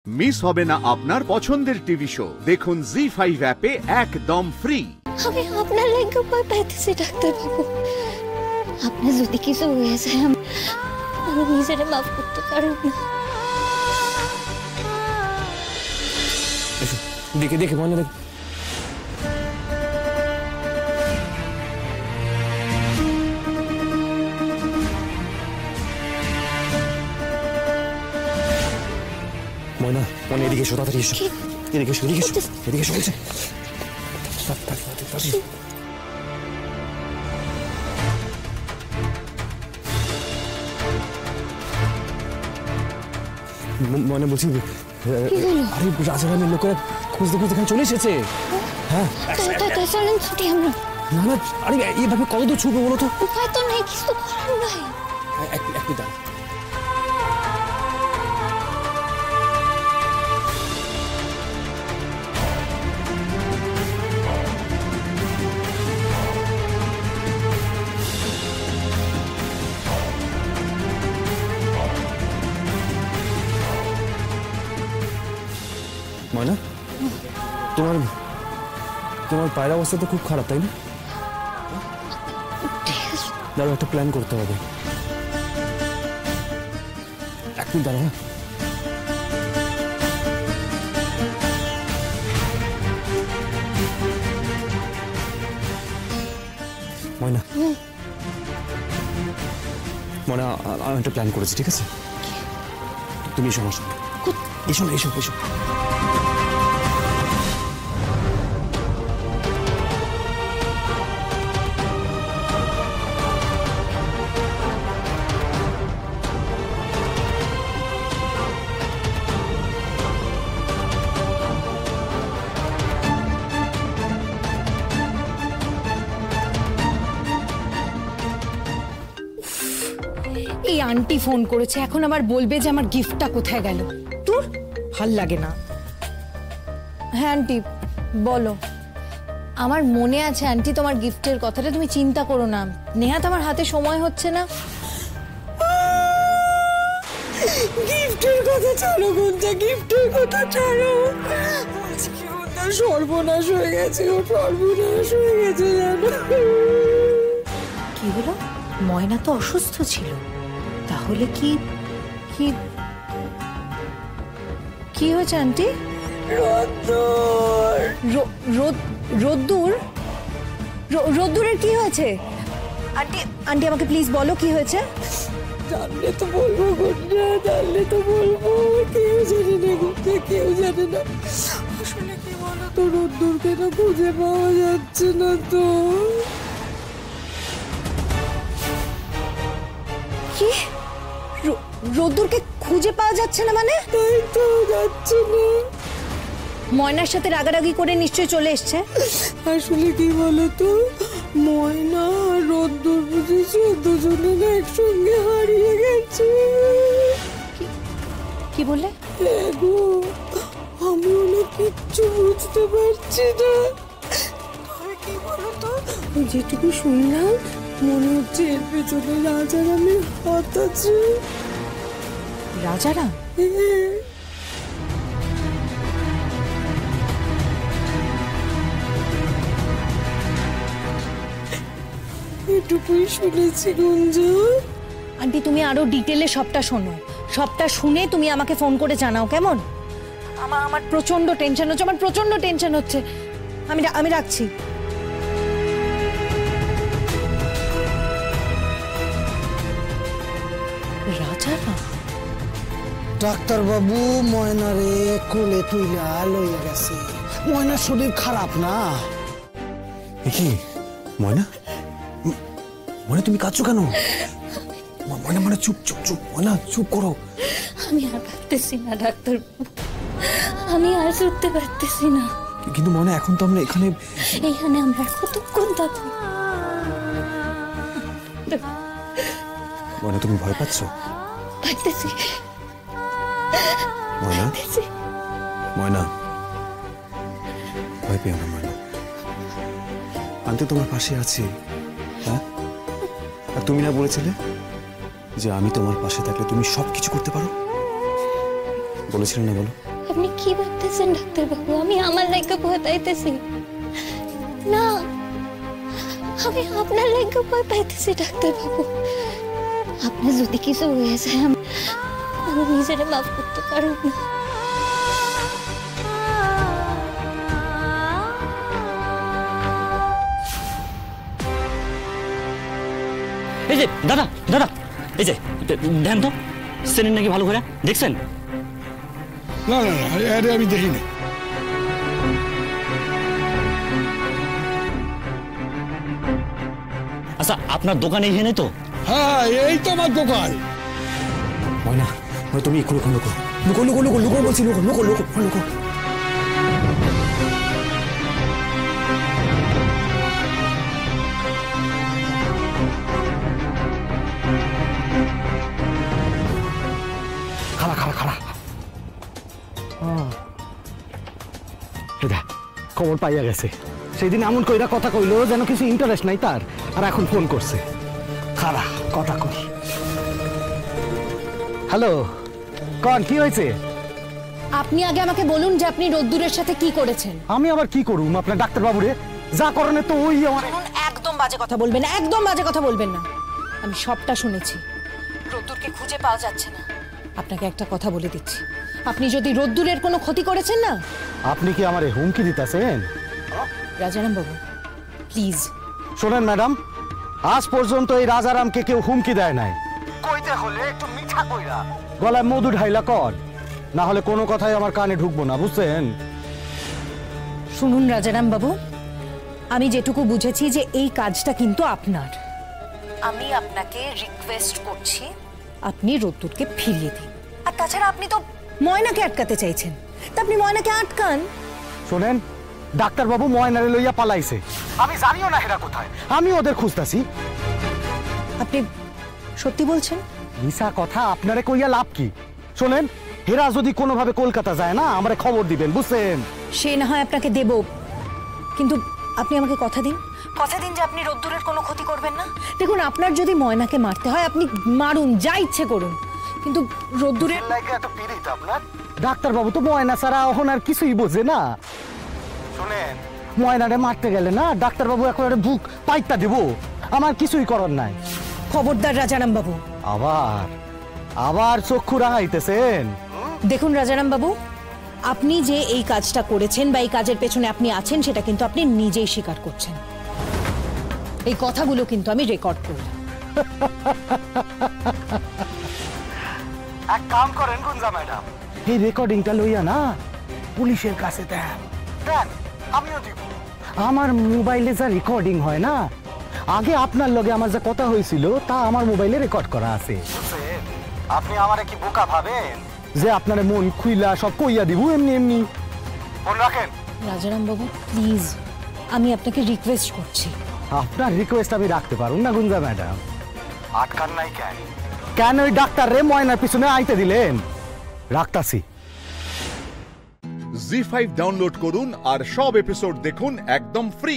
Miss হবে না আপনার পছন্দের টিভি শো। দেখুন জি5 অ্যাপে একদম ফ্রি। আমি আপনার লাগে উপায় পাইতেছি ডাক্তারবাবু। আপনার যদি কিছু হয়ে যায় আমি নিজেরে মাফ করতে পারব না। দেখে দেখে মনে দেখ। ময়না মনে এদিকে এসো, তাড়াতাড়ি এসো, এদিকে এসো, এদিকে এসো, এদিকে এসো বলছে। মনে বলছি আরে রাজারামের লোকেরা খুঁজতে খুঁজতে এখানে চলে এসেছে। হ্যাঁ চলেন ছুটি আমরা। না না, আরে এইভাবে কত দূর ছুটবো বলো তো? উপায় তো নেই, কিছু তো করার নাই। এক মিনিট দাঁড়া। ময়না, তোমার পায়ের অবস্থা তো খুব খারাপ, তাই না? দাঁড়াও, একটা প্ল্যান করতে হবে। এক মিনিট দাঁড়াও। ময়না ময়না, আমি একটা প্ল্যান করেছি, ঠিক আছে? তুমি এসো আমার সঙ্গে। এসো না, এসো এসো। এই আন্টি ফোন করেছে, এখন আবার বলবে যে আমার গিফটটা কোথায় গেল। তোর ভাল লাগে না? হ্যাঁ আন্টি বলো। আমার মনে আছে আন্টি তোমার গিফটের কথাটা, তুমি চিন্তা করো না। নেহাত আমার হাতে সময় হচ্ছে না। গিফটের কথা ছাড়ো গুঞ্জা, গিফটের কথা ছাড়ো। আজকে ওটা সর্বনাশ হয়ে গেছে, ও সর্বনাশ হয়ে গেছে জানো। কি হলো? ময়না তো অসুস্থ ছিল, তাহলে কি কি কি হয়েছে আন্টি? রোদ্দুর রোদ্দুরের কি হয়েছে? আন্টি আন্টি আমাকে প্লিজ বলো কি হয়েছে। জানলে তো বলবো গুঞ্জা, জানলে তো বলবো। কেউ জানে না গুঞ্জা, কেউ জানে না। আসলে কি বলো তো, রোদ্দুরকে তো খুঁজে পাওয়া যাচ্ছে না তো। কি? রোদ্দুরকে খুঁজে পাওয়া যাচ্ছে না মানে? তাই তো, যাচ্ছে না। ময়নার সাথে রাগারাগি করে নিশ্চয়ই চলে এসছে। আসলে কি বলতো, ময়না আর রোদ্দুর বুঝেছো, দুজনে না একসঙ্গে হারিয়ে গেছে। কি বললে? গো, আমিও না কিচ্ছু বুঝতে পারছি না। তবে কি বলতো, যেটুকু শুনলাম মনে হচ্ছে এর পেছনে রাজারামের হাত আছে। রাজারাম? এটুকুই শুনেছি গুঞ্জা। আন্টি তুমি আরো ডিটেলে সবটা শোনো, সবটা শুনে তুমি আমাকে ফোন করে জানাও, কেমন? আমার প্রচন্ড টেনশন হচ্ছে, আমার প্রচন্ড টেনশন হচ্ছে। আমি রাখছি। রাজারাম? ডাক্তার বাবু ময়নারে কোলে তুইলা লইয়া গেছে। ময়নার শরীর খারাপ না। কি ময়না? ময়না তুমি কাঁদছো কেন? ময়না মানে চুপ চুপ চুপ, ময়না চুপ করো। আমি আর পারতেছি না ডাক্তারবাবু, আমি আর উঠতে পারতেছি না। কিন্তু ময়না এখন তো আমরা এখানে আমরা কতক্ষণ থাকবো? ময়না তুমি ভয় পাচ্ছ? পারতেছি। ময়না ময়না ভয় পেও না ময়না, আমি তো তোমার পাশে আছি। হ্যাঁ, আর তুমি না বলেছিলে যে আমি তোমার পাশে থাকলে তুমি সবকিছু করতে পারো? বলেছিলে না, বলো? আপনি কি ভাবতেছেন ডাক্তারবাবু? আমি আমার লাইগা ভয় পাইতেছি না, আমি আপনার লাইগা ভয় পাইতেছি ডাক্তারবাবু। আপনার যদি কিছু হয়ে যায় আমি নিজেরে মাফ করতে পারব না। এই যে দাদা দাদা, এই যে দেন তো চেনেন নাকি ভালো করে, দেখছেন? না না না, আরে আমি দেখিনি। আচ্ছা আপনার দোকানে এখানে তো? হ্যাঁ এই তো আমার দোকান। ময়না ময়না তুমি একটু লুকো লুকো লুকো লুকো লুকো লুকো বলছি, লুকো লুকো লুকো লুকো। খাড়া খাড়া খাড়া। এটা খবর পাইয়া গেছে। সেদিন এমন কইরা কথা কইলো যেন কিছু ইন্টারেস্ট নাই তার, আর এখন ফোন করছে। খাড়া কথা কই। হ্যালো, কন কি হয়েছে? আপনি আগে আমাকে বলুন যে আপনি রোদ্দুরের সাথে কি করেছেন। আমি আবার কি করুম? আপনার ডাক্তার বাবুরে যা করণে তো ওই আমার। একদম বাজে কথা বলবেন না, একদম বাজে কথা বলবেন না। আমি সবটা শুনেছি। রোদ্দুরকে খুঁজে পাওয়া যাচ্ছে না। আপনাকে একটা কথা বলে দিচ্ছি, আপনি যদি রোদ্দুরের কোনো ক্ষতি করেছেন না। আপনি কি আমারে হুমকি দিতেছেন? রাজারাম বাবু প্লিজ শোনেন ম্যাডাম, আজ পর্যন্ত এই রাজারামকে কেউ হুমকি দেয় নাই। কইতে হলে একটু মিঠা কইরা গলায় মধু ঢাইলা কর, না হলে কোনো কথাই আমার কানে ঢুকবো না, বুঝছেন? শুনুন রাজারাম বাবু, আমি যেটুকু বুঝেছি যে এই কাজটা কিন্তু আপনার। আমি আপনাকে রিকোয়েস্ট করছি আপনি রোদ্দুরকে ফিরিয়ে দিন। আর তাছাড়া আপনি তো ময়নাকে আটকাতে চাইছেন, তা আপনি ময়নাকে আটকান। শোনেন, ডাক্তার বাবু ময়নারে লইয়া পালাইছে। আমি জানিও না হেরা কোথায়, আমি ওদের খুঁজতাছি। আপনি সত্যি বলছেন? মিছা কথা আপনারে কইয়া লাভ কি? শোনেন, হেরা যদি কোনোভাবে কলকাতা যায় না, আমারে খবর দিবেন, বুঝছেন? সে না হয় আপনাকে দেব, কিন্তু আপনি আমাকে কথা দিন, কথা দিন যে আপনি রোদ্দুরের কোনো ক্ষতি করবেন না। দেখুন, আপনার যদি ময়নাকে মারতে হয় আপনি মারুন, যা ইচ্ছে করুন, কিন্তু রোদ্দুরের এত পিরিত আপনার? ডাক্তার বাবু তো ময়না ছাড়া এখন আর কিছুই বোঝে না। শুনেন, ময়নারে মারতে গেলে না ডাক্তার বাবু একেবারে বুক পাইতা দেব, আমার কিছুই করার নাই। খবরদার রাজারাম বাবু। আবার আবার চক্ষু রাঙাইতেছেন। দেখুন রাজারাম বাবু, আপনি যে এই কাজটা করেছেন বা এই কাজের পেছনে আপনি আছেন সেটা কিন্তু আপনি নিজেই স্বীকার করছেন। এই কথাগুলো কিন্তু আমি রেকর্ড করলাম। এক কাম করেন গুঞ্জা ম্যাডাম, এই রেকর্ডিংটা লইয়া না পুলিশের কাছে দেন, দেন আমিও দিব। আমার মোবাইলে যা রেকর্ডিং হয় না, আগে আপনার লগে আমার যা কথা হয়েছিল তা আমার মোবাইলে রেকর্ড করা আছে। আপনি আমারে কি বোকা ভাবেন যে আপনারে মন খুইলা সব কইয়া দিব এমনি এমনি? ফোন রাখেন। রাজারাম বাবু প্লিজ, আমি আপনাকে রিকোয়েস্ট করছি। আপনার রিকোয়েস্ট আমি রাখতে পারুন না গুঞ্জা ম্যাডাম। আটকান নাই কেন? কেন ওই ডাক্তার রে ময়নার পিছনে আইতে দিলেন? রাখতাছি। জি5 ডাউনলোড করুন আর সব এপিসোড দেখুন একদম ফ্রি।